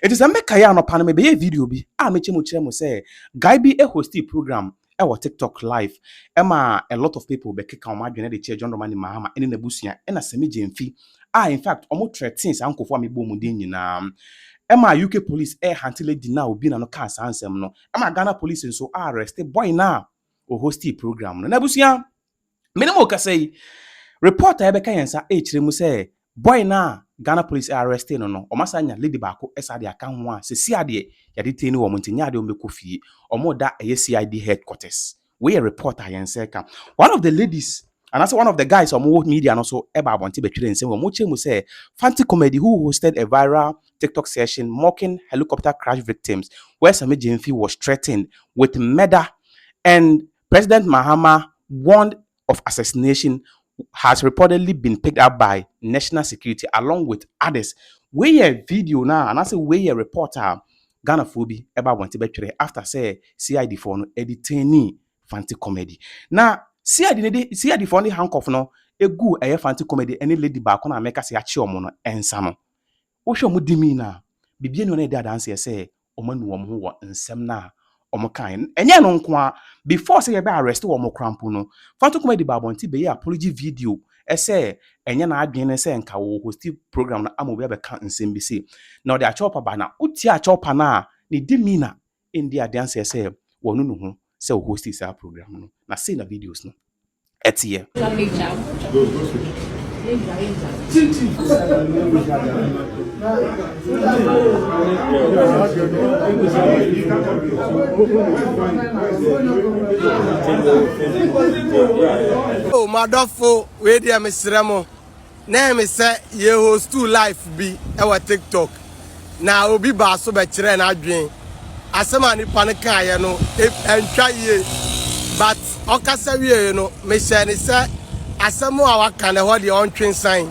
It is a mekaya no paname be video bi a meche mo kire mo say guy bi a host program e wo TikTok live ema a lot of people be keka o madwene de che John Romani Mahama ene nabusua ena semi jemfi in fact omo threatens ankofo amebo mu den nyina ema UK police hunt lady na obi na no ka sansem no ema Ghana police nso arrest boy na o host program no nabusua minimo ka say reporter ebeka yensa kire mu say boy na Ghana police arrested no omasanya lady bako esa de aka ho a se siade ya detain wo montinya de omeko fie omo da CID headquarters we a reporter yensa ka one of the ladies and also one of the guys on media and also eba abonti between say mo chemu say Fanti Comedy who hosted a viral TikTok session mocking helicopter crash victims where Sami Jemfi was threatened with murder and President Mahama warned of assassination has reportedly been picked up by national security along with others. We a video now, and I say we a reporter Ghana phobi eba wanti betwere after say CID for no detained Fanti Comedy. Now CID for the handcuff no egu eye Fanti Comedy any lady back na make say achi omo no ensa no. Wo hwe omo dimi na bibie no na dey dance say omo nu omo ho wo nsem na omo kan enye no nko a before say you be arrest omo krampo no Fanti Comedy babonti be apology video say enye na adwene say nka wo host program na amobi be kan nsem bi say na the achopa ba na uti achopa na ni dimi na India dance say wonu no ho say wo host this program no na see na videos no etie Oh, madofo we dey mesremo na me say ye host to life bi e wa TikTok na obi ba so be kire na adwen asema ni panika ye no entwa ye but okasa wie no me say ni say asemo a waka na ho de ontwen san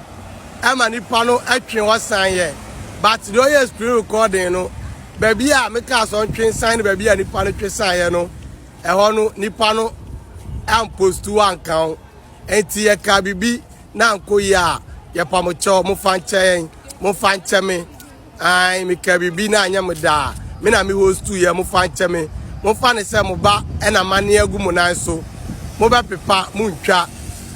ama nipa no atwen wasan ye but the oye screen recording no baby a me ka so ontwen san baby a nipa no twen san ye no e ho no nipa no am post one kan enti ye ka bibi na nko ya ye pamocho mo fanche me ai me ka bibi na anya me da me na me host ye mo fanche me mo fa ne se mo ba e na mane agu mo nan so mo ba pepa mo ntwa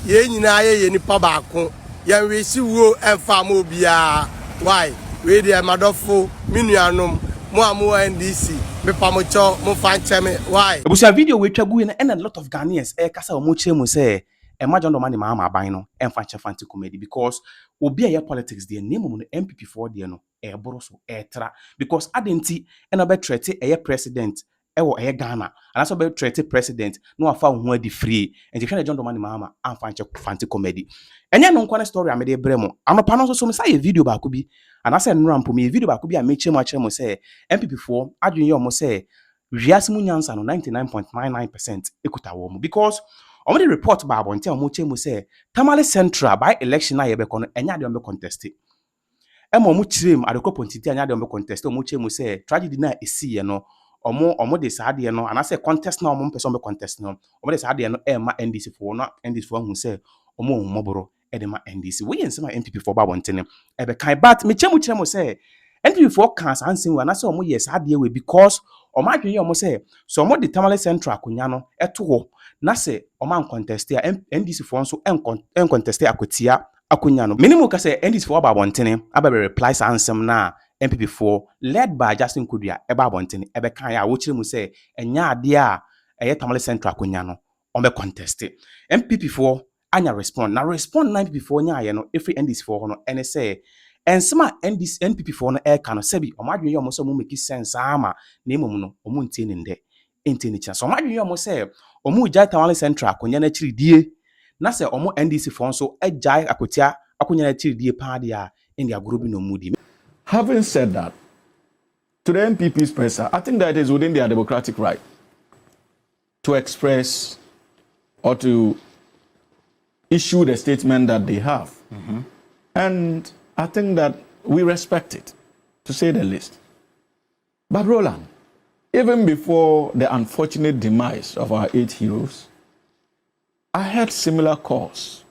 ye nyina ye nipa baako ye we si wo emfa mo bia why we dey madofo minuanom mo amo NDC me pamocho mo fanche me why ebusia video we twa gu na a lot of Ghanaians kasa omo kire mu say John Romani Mahama aban no emfa che Fanti Comedy because obi aye politics dey name mo no NPP for dey no boro so tra because adenti na be threat president ewo Ghana and also be threat president no afa ho adi free and hwe na John Romani Mahama amfa che Fanti Comedy enye no nkwane story amede bremo anopa no so me say video ba ko bi and I say nrampo me video ba ko bi a me chemu a kire mo say NPP for adwen ye omo say wiase mu nyansa no 99.99% ekuta wo mo because omo the report ba abonte omo chemu say Tamale Central by election na ye be kono enya de omo contest omo chirem adekopontiti anya de omo contest omo chemu say tragedy na esi ye no omo de saade no and I say contest na omo person be contest no omo de saade no ma NDC for no NDC for hu say omo mmoboro e ma NDC we yen say NPP for ba abonte ne e be kan but me chemu chirem say NPP for can answer and I say omo yes saade we because omo adwen ye omo say so omo de Tamale Central akonya no eto ho na se oman contest ya NDC for nso en contest akotia akonya no minimum ka se NDC for ba abontene ababe replies ansem na NPP for led by Justin Kudua eba abontene ebe kan ya wo kire mu se enya ade a eye Tamale Central akonya no on be contest NPP for anya respond na NPP for nya aye no every NDC for no ene say ensema NPP for no e ka no sebi omadwen ye omo so mo make sense ama na emom no omo ntie ne nde enti ni cha so omadwen ye omo say omo jai Tamale Central akonya na chiridie na se omo NDC for nso ejai akotia akonya na chiridie pa dia in their group no mudi. Having said that, to the NPP's presser, I think that it is within their democratic right to express or to issue the statement that they have. And I think that we respect it, to say the least. But Roland, even before the unfortunate demise of our 8 heroes, I heard similar calls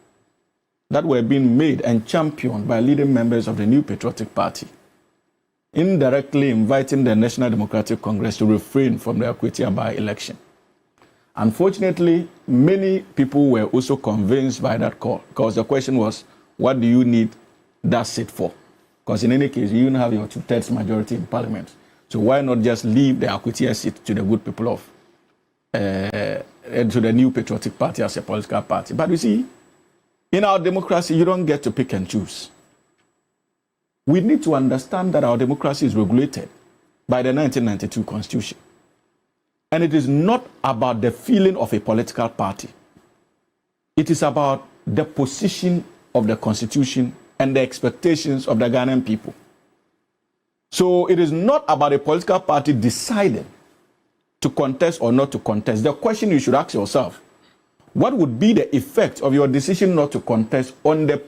that were being made and championed by leading members of the New Patriotic Party indirectly inviting the National Democratic Congress to refrain from the Akwatia by-election. Unfortunately, many people were also convinced by that call, because the question was, what do you need that seat for? Because in any case, you don't have your 2/3 majority in parliament. So why not just leave the Akwatia seat to the good people of, to the New Patriotic Party as a political party? But you see, in our democracy, you don't get to pick and choose. We need to understand that our democracy is regulated by the 1992 Constitution. And it is not about the feeling of a political party. It is about the position of the Constitution and the expectations of the Ghanaian people. So it is not about a political party deciding to contest or not to contest. The question you should ask yourself, what would be the effect of your decision not to contest on the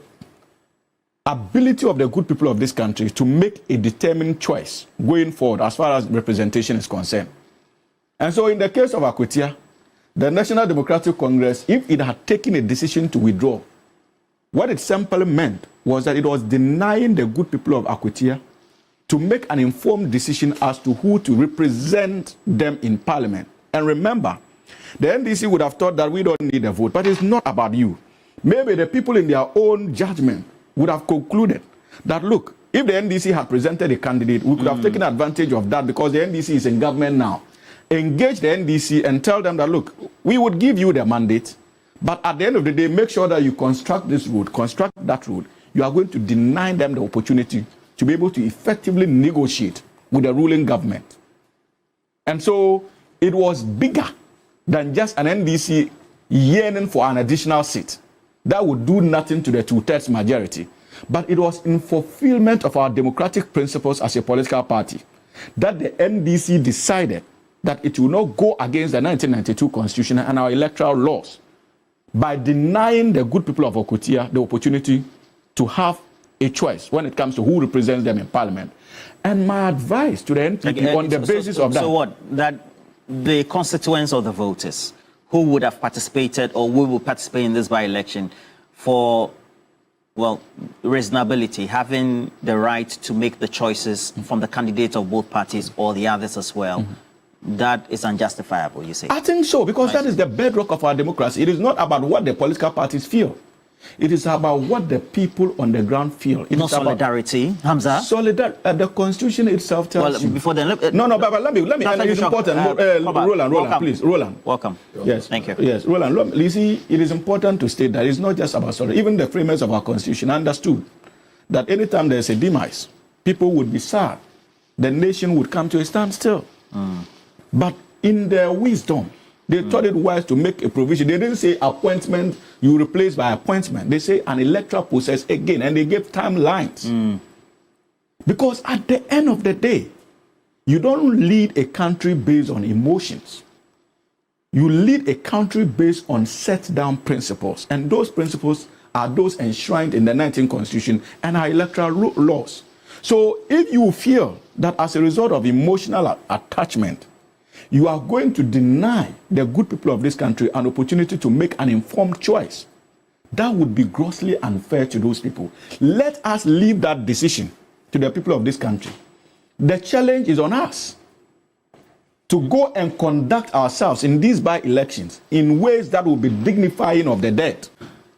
ability of the good people of this country to make a determined choice going forward as far as representation is concerned? And so in the case of Akwatia, the National Democratic Congress, if it had taken a decision to withdraw, what it simply meant was that it was denying the good people of Akwatia to make an informed decision as to who to represent them in parliament. And remember, the NDC would have thought that we don't need a vote, but it's not about you. Maybe the people in their own judgment would have concluded that, look, if the NDC had presented a candidate, we could have taken advantage of that because the NDC is in government now. Engage the NDC and tell them that, look, we would give you the mandate, but at the end of the day, make sure that you construct this road, construct that road. You are going to deny them the opportunity to be able to effectively negotiate with the ruling government. And so it was bigger than just an NDC yearning for an additional seat. That would do nothing to the 2/3 majority. But it was in fulfillment of our democratic principles as a political party that the NDC decided that it will not go against the 1992 Constitution and our electoral laws by denying the good people of Akwatia the opportunity to have a choice when it comes to who represents them in parliament. And my advice to the NPP on the basis of that... So what? That the constituents of the voters who would have participated or who will participate in this by-election for, well, reasonability, having the right to make the choices from the candidates of both parties or the others as well, that is unjustifiable, you say? I think so, because that is the bedrock of our democracy. It is not about what the political parties feel. It is about what the people on the ground feel. It not solidarity, Hamza? The Constitution itself tells you. Before then, but let me, it's important. Roland, please. Roland. Welcome. Yes. Thank you. Yes, Roland, you see, it is important to state that it's not just about solidarity. Even the framers of our Constitution understood that anytime there's a demise, people would be sad. The nation would come to a standstill. But in their wisdom, they thought it wise to make a provision. They didn't say appointment, you replace by appointment. They say an electoral process again, and they gave timelines. Because at the end of the day, you don't lead a country based on emotions. You lead a country based on set down principles. And those principles are those enshrined in the 19th Constitution and our electoral laws. So if you feel that as a result of emotional attachment, you are going to deny the good people of this country an opportunity to make an informed choice, that would be grossly unfair to those people. Let us leave that decision to the people of this country. The challenge is on us to go and conduct ourselves in these by-elections in ways that will be dignifying of the dead.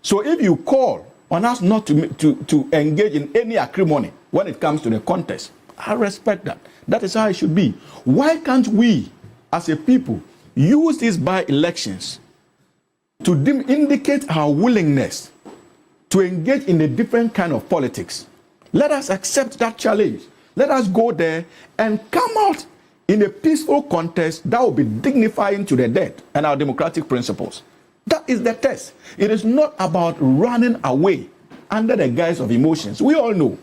So if you call on us not to engage in any acrimony when it comes to the contest, I respect that. That is how it should be. Why can't we, as a people, use these by-elections to indicate our willingness to engage in a different kind of politics? Let us accept that challenge. Let us go there and come out in a peaceful contest that will be dignifying to the dead and our democratic principles. That is the test. It is not about running away under the guise of emotions. We all know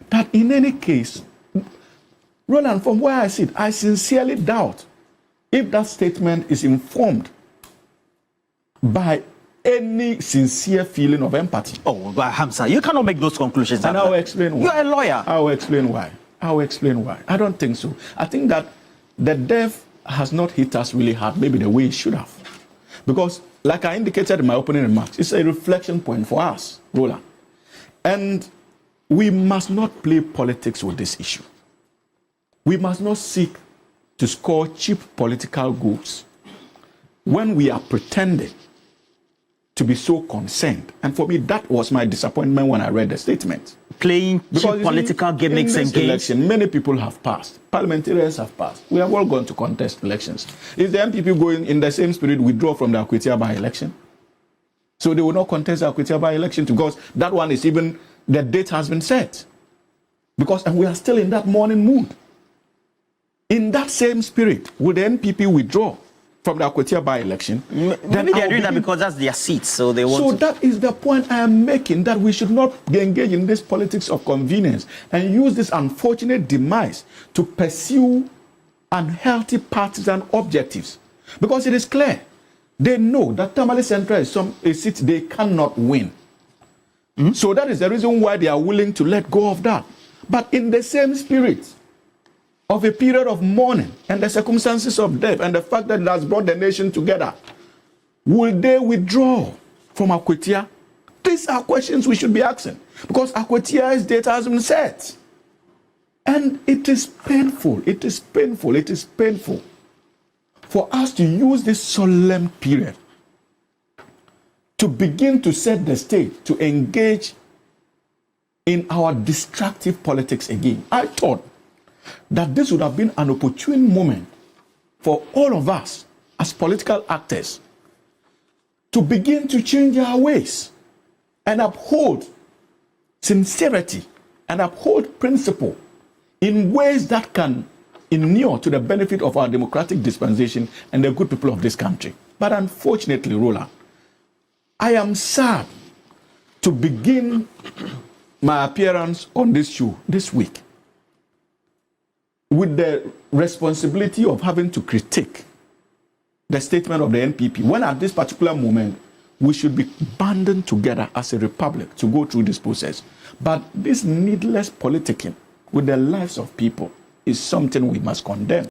that in any case, Roland, from where I sit, I sincerely doubt if that statement is informed by any sincere feeling of empathy. Oh, but Hamza, you cannot make those conclusions. And I will explain why. You're a lawyer. I will explain why. I don't think so. I think that the death has not hit us really hard, maybe the way it should have. Because, like I indicated in my opening remarks, it's a reflection point for us, Roland. And we must not play politics with this issue. We must not seek to score cheap political goals when we are pretending to be so concerned. And for me, that was my disappointment when I read the statement. Playing cheap Because political gimmicks in and this games. election, many people have passed. Parliamentarians have passed. We have all gone to contest elections. Is the NPP going in the same spirit withdraw from the KįII by-election? So they will not contest the KįII by-election because that one is even, the date has been set. And we are still in that mourning mood. In that same spirit, will the NPP withdraw from the KįII by-election? Maybe they're doing that because that's their seat, so they want So to. that is the point I am making, that we should not engage in this politics of convenience and use this unfortunate demise to pursue unhealthy partisan objectives. Because it is clear, they know that Tamale Central is a seat they cannot win. So that is the reason why they are willing to let go of that. But in the same spirit of a period of mourning and the circumstances of death and the fact that it has brought the nation together, will they withdraw from KįII? These are questions we should be asking, because KÜII's data has been set. And it is painful, it is painful, it is painful for us to use this solemn period to begin to set the stage, to engage in our destructive politics again. I thought that this would have been an opportune moment for all of us as political actors to begin to change our ways and uphold sincerity and uphold principle in ways that can inure to the benefit of our democratic dispensation and the good people of this country. But unfortunately, Roland, I am sad to begin my appearance on this show this week with the responsibility of having to critique the statement of the NPP, when at this particular moment we should be banding together as a republic to go through this process. But this needless politicking with the lives of people is something we must condemn.